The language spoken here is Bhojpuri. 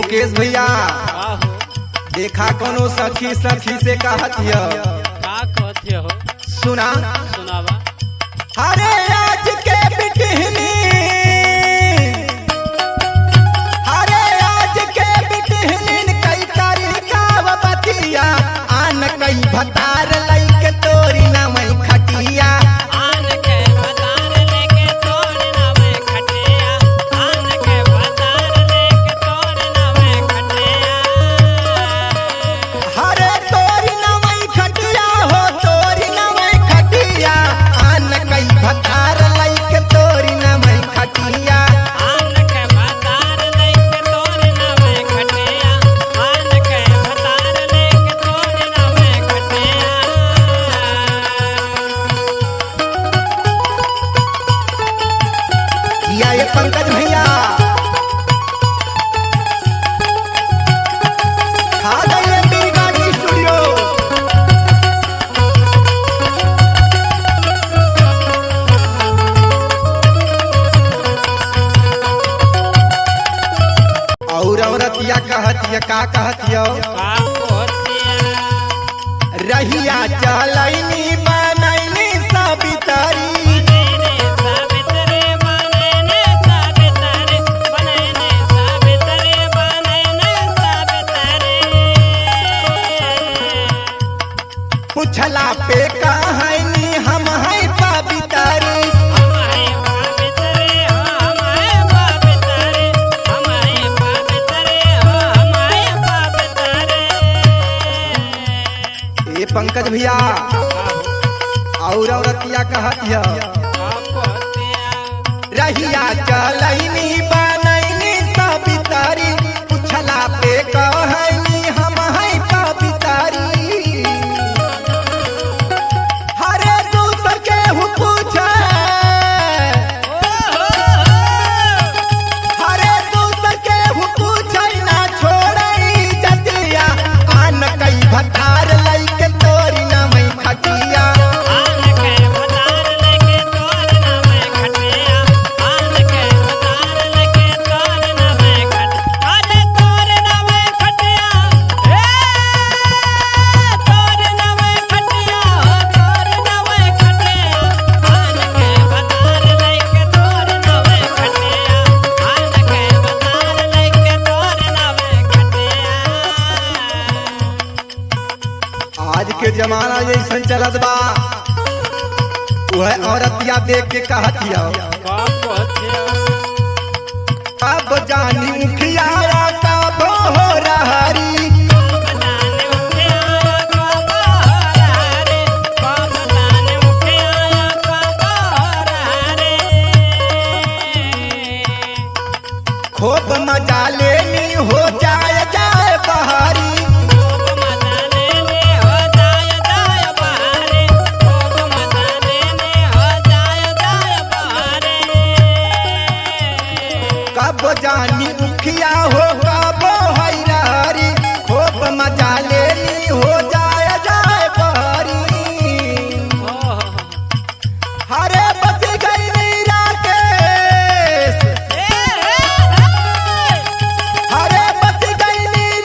मुकेश भैया आहो देखा कोनो सखी सखी से कहतिया का कहते हो सुना सुनावा। अरे आज के बिटहनी अरे आज के बिटहनी कई तरीका बतिया आन कई भतार लइके तोरी ना मई खटिया आन के भतार लेके तोड़ ना मैं खटिया आन के भतार लेके तोड़ ना मैं खटिया हरे तोरी ना मई खटिया हो तोरी ना मई खटिया आन कई भतार लइके तोरी ना मई खटिया आन के भतार लेके तोड़ ना मैं खटिया आन के भतार लेके तोड़ ना मैं खटिया। ये पंकज भैया आ गए बीगानी स्टूडियो। और औरतिया कहतिया का कहतिया का कहतिया रहिया चलैनी बनैनी सबितरी बनैने साबितरे बनैने साबितरे बनैने साबितरे बनैने साबितरे पुछला पे कहनी हम है पवितरी हम है पाबितरे हम है पाबितरे हम है पाबितरे हम है पाबितरे। ये पंकज भैया और औरतिया कहतिया रहिया चलैनी बनैनी सबितरी पुछला पे कहनी हम है पवितरी हरे दूसर के हु पूछे हरे दूसर के हु पूछे ना छोड़ई जतिया आन कई भतार लइके तोरी ना मई खटिया आन के भतार लेके तोड़ ना मैं खटिया आन के भतार लेके तोड़ ना मैं खटिया अरे तोड़ ना मैं खटिया तोड़ ना मैं खटिया तोड़ ना मैं खटिया आन के भतार लेके तोड़ ना मैं खटिया आन के भतार लेके तोड़ ना मैं खटिया। आज के जमाना जैसन चलत बा वह औरतिया देख के कहतिया का कहतिया अब जानी मुखिया तब हो रहरी बताने उठे आया का बहारे बताने उठे आया का बहारे खूब मजा लेनी हो जा